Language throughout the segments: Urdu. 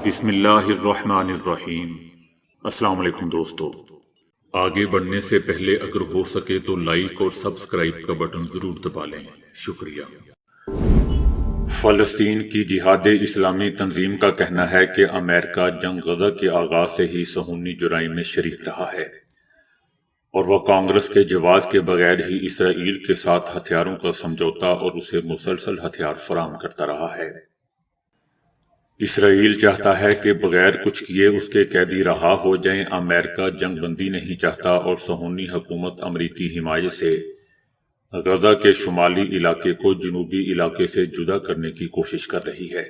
بسم اللہ الرحمن الرحیم۔ السلام علیکم دوستو، آگے بڑھنے سے پہلے اگر ہو سکے تو لائک اور سبسکرائب کا بٹن ضرور دبا لیں، شکریہ۔ فلسطین کی جہاد اسلامی تنظیم کا کہنا ہے کہ امریکہ جنگ غزہ کے آغاز سے ہی صہیونی جرائم میں شریک رہا ہے اور وہ کانگریس کے جواز کے بغیر ہی اسرائیل کے ساتھ ہتھیاروں کا سمجھوتا اور اسے مسلسل ہتھیار فراہم کرتا رہا ہے۔ اسرائیل چاہتا ہے کہ بغیر کچھ کیے اس کے قیدی رہا ہو جائیں۔ امریکہ جنگ بندی نہیں چاہتا اور صہیونی حکومت امریکی حمایت سے غزہ کے شمالی علاقے کو جنوبی علاقے سے جدا کرنے کی کوشش کر رہی ہے۔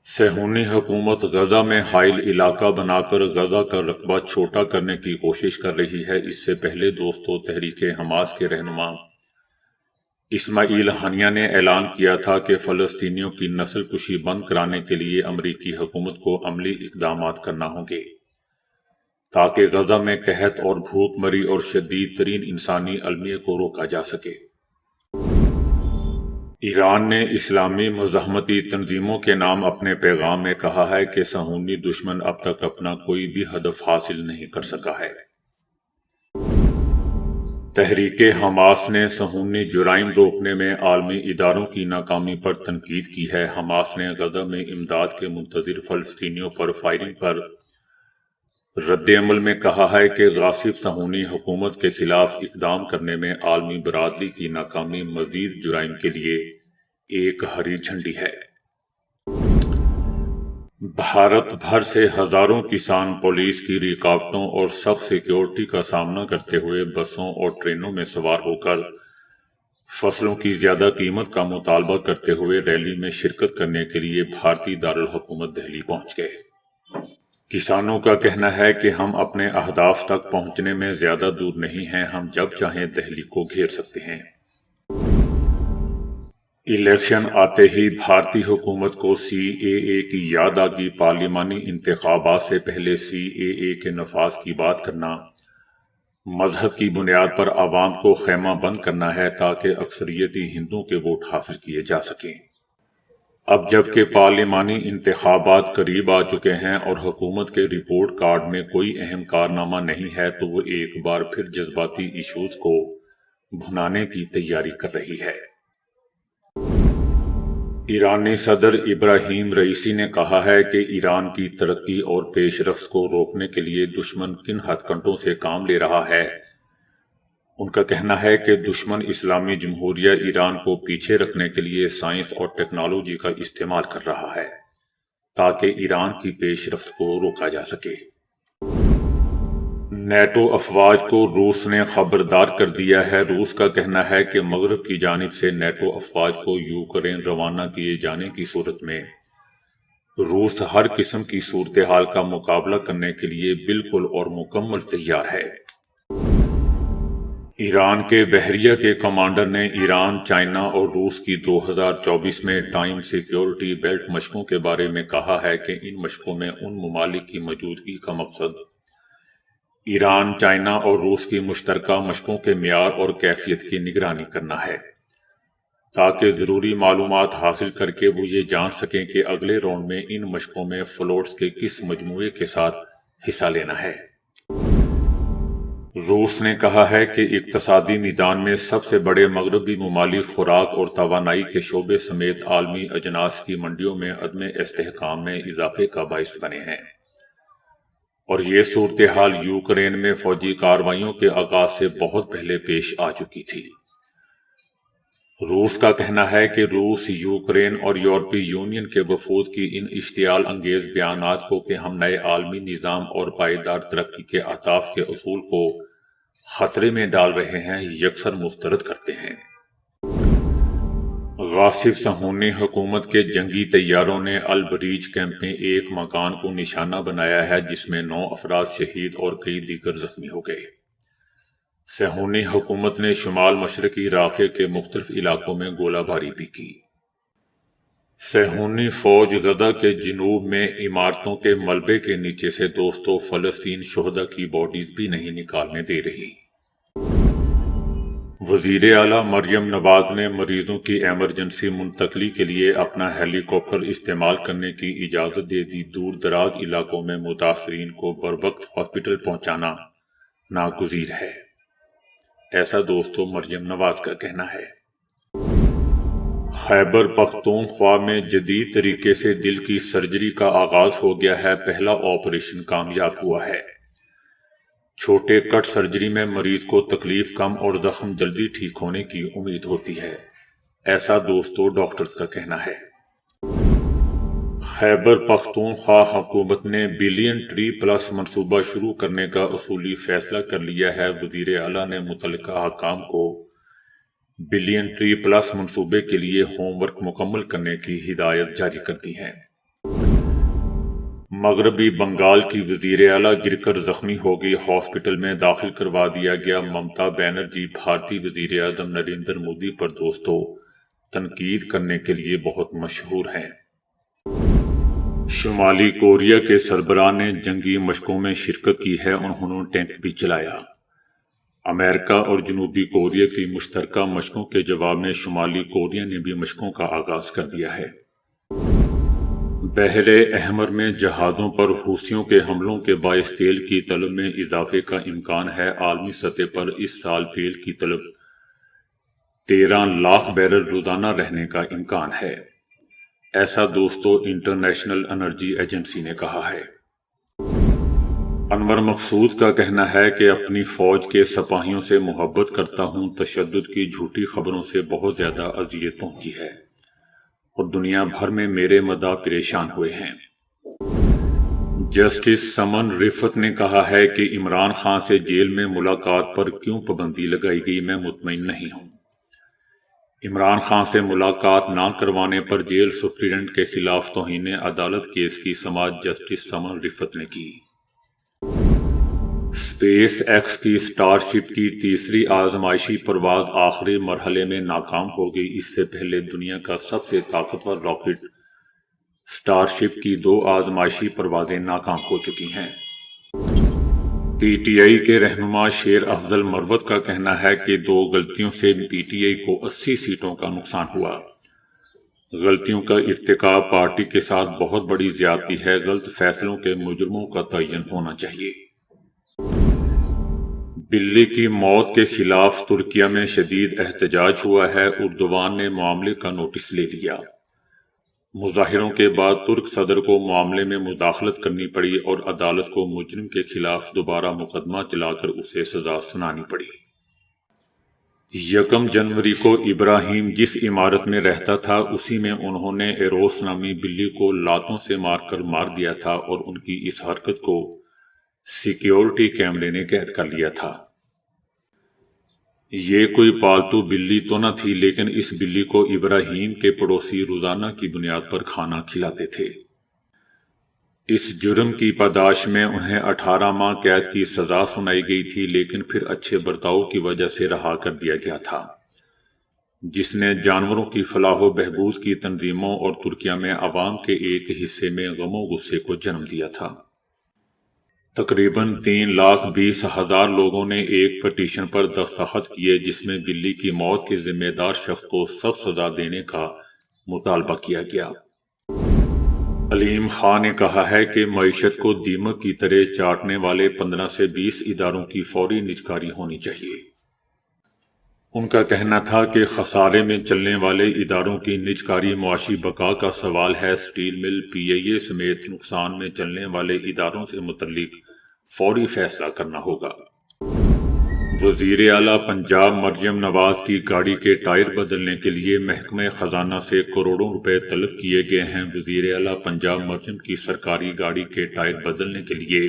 صہیونی حکومت غزہ میں حائل علاقہ بنا کر غزہ کا رقبہ چھوٹا کرنے کی کوشش کر رہی ہے۔ اس سے پہلے دوستو، تحریک حماس کے رہنما اسماعیل ہنیہ نے اعلان کیا تھا کہ فلسطینیوں کی نسل کشی بند کرانے کے لیے امریکی حکومت کو عملی اقدامات کرنا ہوں گے تاکہ غزہ میں قحط اور بھوک مری اور شدید ترین انسانی المیہ کو روکا جا سکے۔ ایران نے اسلامی مزاحمتی تنظیموں کے نام اپنے پیغام میں کہا ہے کہ صہیونی دشمن اب تک اپنا کوئی بھی ہدف حاصل نہیں کر سکا ہے۔ تحریک حماس نے صہیونی جرائم روکنے میں عالمی اداروں کی ناکامی پر تنقید کی ہے۔ حماس نے غزہ میں امداد کے منتظر فلسطینیوں پر فائرنگ پر رد عمل میں کہا ہے کہ غاصب صہیونی حکومت کے خلاف اقدام کرنے میں عالمی برادری کی ناکامی مزید جرائم کے لیے ایک ہری جھنڈی ہے۔ بھارت بھر سے ہزاروں کسان پولیس کی رکاوٹوں اور سخت سیکیورٹی کا سامنا کرتے ہوئے بسوں اور ٹرینوں میں سوار ہو کر فصلوں کی زیادہ قیمت کا مطالبہ کرتے ہوئے ریلی میں شرکت کرنے کے لیے بھارتی دارالحکومت دہلی پہنچ گئے۔ کسانوں کا کہنا ہے کہ ہم اپنے اہداف تک پہنچنے میں زیادہ دور نہیں ہیں، ہم جب چاہیں دہلی کو گھیر سکتے ہیں۔ الیکشن آتے ہی بھارتی حکومت کو سی اے اے کی یاد آ گئی۔ پارلیمانی انتخابات سے پہلے سی اے اے کے نفاذ کی بات کرنا مذہب کی بنیاد پر عوام کو خیمہ بند کرنا ہے تاکہ اکثریتی ہندوؤں کے ووٹ حاصل کیے جا سکیں۔ اب جب کہ پارلیمانی انتخابات قریب آ چکے ہیں اور حکومت کے رپورٹ کارڈ میں کوئی اہم کارنامہ نہیں ہے تو وہ ایک بار پھر جذباتی ایشوز کو بھنانے کی تیاری کر رہی ہے۔ ایرانی صدر ابراہیم رئیسی نے کہا ہے کہ ایران کی ترقی اور پیش رفت کو روکنے کے لیے دشمن کن ہتھ کنڈوں سے کام لے رہا ہے۔ ان کا کہنا ہے کہ دشمن اسلامی جمہوریہ ایران کو پیچھے رکھنے کے لیے سائنس اور ٹیکنالوجی کا استعمال کر رہا ہے تاکہ ایران کی پیش رفت کو روکا جا سکے۔ نیٹو افواج کو روس نے خبردار کر دیا ہے۔ روس کا کہنا ہے کہ مغرب کی جانب سے نیٹو افواج کو یوکرین روانہ کیے جانے کی صورت میں روس ہر قسم کی صورتحال کا مقابلہ کرنے کے لیے بالکل اور مکمل تیار ہے۔ ایران کے بحریہ کے کمانڈر نے ایران، چائنا اور روس کی 2024 میں ٹائم سیکیورٹی بیلٹ مشقوں کے بارے میں کہا ہے کہ ان مشقوں میں ان ممالک کی موجودگی کا مقصد ایران، چائنا اور روس کی مشترکہ مشقوں کے معیار اور کیفیت کی نگرانی کرنا ہے تاکہ ضروری معلومات حاصل کر کے وہ یہ جان سکیں کہ اگلے راؤنڈ میں ان مشقوں میں فلوٹس کے کس مجموعے کے ساتھ حصہ لینا ہے۔ روس نے کہا ہے کہ اقتصادی میدان میں سب سے بڑے مغربی ممالک خوراک اور توانائی کے شعبے سمیت عالمی اجناس کی منڈیوں میں عدم استحکام میں اضافے کا باعث بنے ہیں اور یہ صورتحال یوکرین میں فوجی کارروائیوں کے آغاز سے بہت پہلے پیش آ چکی تھی۔ روس کا کہنا ہے کہ روس یوکرین اور یورپی یونین کے وفود کی ان اشتعال انگیز بیانات کو کہ ہم نئے عالمی نظام اور پائیدار ترقی کے اہداف کے اصول کو خطرے میں ڈال رہے ہیں، یکسر مسترد کرتے ہیں۔ غاصب صہیونی حکومت کے جنگی طیاروں نے البریج کیمپ میں ایک مکان کو نشانہ بنایا ہے جس میں 9 افراد شہید اور کئی دیگر زخمی ہو گئے۔ صہیونی حکومت نے شمال مشرقی رافع کے مختلف علاقوں میں گولہ باری بھی کی۔ صہیونی فوج غزہ کے جنوب میں عمارتوں کے ملبے کے نیچے سے دوستو فلسطین شہداء کی باڈیز بھی نہیں نکالنے دے رہی۔ وزیر اعلیٰ مریم نواز نے مریضوں کی ایمرجنسی منتقلی کے لیے اپنا ہیلی کاپٹر استعمال کرنے کی اجازت دے دی۔ دور دراز علاقوں میں متاثرین کو بروقت ہاسپٹل پہنچانا ناگزیر ہے، ایسا دوستو مریم نواز کا کہنا ہے۔ خیبر پختونخوا میں جدید طریقے سے دل کی سرجری کا آغاز ہو گیا ہے۔ پہلا آپریشن کامیاب ہوا ہے۔ چھوٹے کٹ سرجری میں مریض کو تکلیف کم اور زخم جلدی ٹھیک ہونے کی امید ہوتی ہے، ایسا دوستو ڈاکٹرز کا کہنا ہے۔ خیبر پختونخوا حکومت نے بلین ٹری پلس منصوبہ شروع کرنے کا اصولی فیصلہ کر لیا ہے۔ وزیر اعلیٰ نے متعلقہ حکام کو بلین ٹری پلس منصوبے کے لیے ہوم ورک مکمل کرنے کی ہدایت جاری کر دی ہے۔ مغربی بنگال کی وزیر اعلیٰ گر کر زخمی ہو گئی، ہاسپٹل میں داخل کروا دیا گیا۔ ممتا بینرجی بھارتی وزیر اعظم نریندر مودی پر دوستو تنقید کرنے کے لیے بہت مشہور ہیں۔ شمالی کوریا کے سربراہ نے جنگی مشقوں میں شرکت کی ہے، انہوں نے ٹینک بھی چلایا۔ امریکہ اور جنوبی کوریا کی مشترکہ مشقوں کے جواب میں شمالی کوریا نے بھی مشقوں کا آغاز کر دیا ہے۔ بحر احمر میں جہازوں پر حوثیوں کے حملوں کے باعث تیل کی طلب میں اضافے کا امکان ہے۔ عالمی سطح پر اس سال تیل کی طلب 13 لاکھ بیرل روزانہ رہنے کا امکان ہے، ایسا دوستو انٹرنیشنل انرجی ایجنسی نے کہا ہے۔ انور مقصود کا کہنا ہے کہ اپنی فوج کے سپاہیوں سے محبت کرتا ہوں، تشدد کی جھوٹی خبروں سے بہت زیادہ اذیت پہنچی ہے اور دنیا بھر میں میرے مداح پریشان ہوئے ہیں۔ جسٹس سمن رفت نے کہا ہے کہ عمران خان سے جیل میں ملاقات پر کیوں پابندی لگائی گئی، میں مطمئن نہیں ہوں۔ عمران خان سے ملاقات نہ کروانے پر جیل سپرنٹنڈنٹ کے خلاف توہین عدالت کیس کی سماعت جسٹس سمن رفت نے کی۔ اسپیس ایکس کی اسٹار شپ کی تیسری آزمائشی پرواز آخری مرحلے میں ناکام ہو گئی۔ اس سے پہلے دنیا کا سب سے طاقتور راکٹ اسٹار شپ کی 2 آزمائشی پروازیں ناکام ہو چکی ہیں۔ پی ٹی آئی کے رہنما شیر افضل مروت کا کہنا ہے کہ 2 غلطیوں سے پی ٹی آئی کو 80 سیٹوں کا نقصان ہوا۔ غلطیوں کا ارتکاب پارٹی کے ساتھ بہت بڑی زیادتی ہے، غلط فیصلوں کے مجرموں کا تعین ہونا چاہیے۔ بلی کی موت کے خلاف ترکیہ میں شدید احتجاج ہوا ہے، اردوان نے معاملے کا نوٹس لے لیا۔ مظاہروں کے بعد ترک صدر کو معاملے میں مداخلت کرنی پڑی اور عدالت کو مجرم کے خلاف دوبارہ مقدمہ چلا کر اسے سزا سنانی پڑی۔ 1 جنوری کو ابراہیم جس عمارت میں رہتا تھا اسی میں انہوں نے ایروس نامی بلی کو لاتوں سے مار دیا تھا اور ان کی اس حرکت کو سیکیورٹی کیمرے نے قید کر لیا تھا۔ یہ کوئی پالتو بلی تو نہ تھی، لیکن اس بلی کو ابراہیم کے پڑوسی روزانہ کی بنیاد پر کھانا کھلاتے تھے۔ اس جرم کی پاداش میں انہیں 18 ماہ قید کی سزا سنائی گئی تھی، لیکن پھر اچھے برتاؤ کی وجہ سے رہا کر دیا گیا تھا، جس نے جانوروں کی فلاح و بہبود کی تنظیموں اور ترکیہ میں عوام کے ایک حصے میں غم و غصے کو جنم دیا تھا۔ تقریباً 3,20,000 لوگوں نے ایک پٹیشن پر دستخط کیے جس میں بلی کی موت کے ذمہ دار شخص کو سخت سزا دینے کا مطالبہ کیا گیا۔ علیم خان نے کہا ہے کہ معیشت کو دیمک کی طرح چاٹنے والے 15 سے 20 اداروں کی فوری نجکاری ہونی چاہیے۔ ان کا کہنا تھا کہ خسارے میں چلنے والے اداروں کی نجکاری معاشی بقا کا سوال ہے۔ اسٹیل مل، پی آئی اے سمیت نقصان میں چلنے والے اداروں سے متعلق فوری فیصلہ کرنا ہوگا۔ وزیر اعلیٰ پنجاب مریم نواز کی گاڑی کے ٹائر بدلنے کے لیے محکمہ خزانہ سے کروڑوں روپے طلب کیے گئے ہیں۔ وزیر اعلیٰ پنجاب مریم کی سرکاری گاڑی کے ٹائر بدلنے کے لیے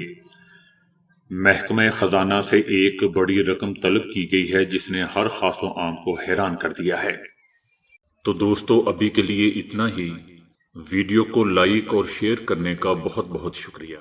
محکمہ خزانہ سے ایک بڑی رقم طلب کی گئی ہے، جس نے ہر خاص و عام کو حیران کر دیا ہے۔ تو دوستو ابھی کے لیے اتنا ہی۔ ویڈیو کو لائک اور شیئر کرنے کا بہت بہت شکریہ۔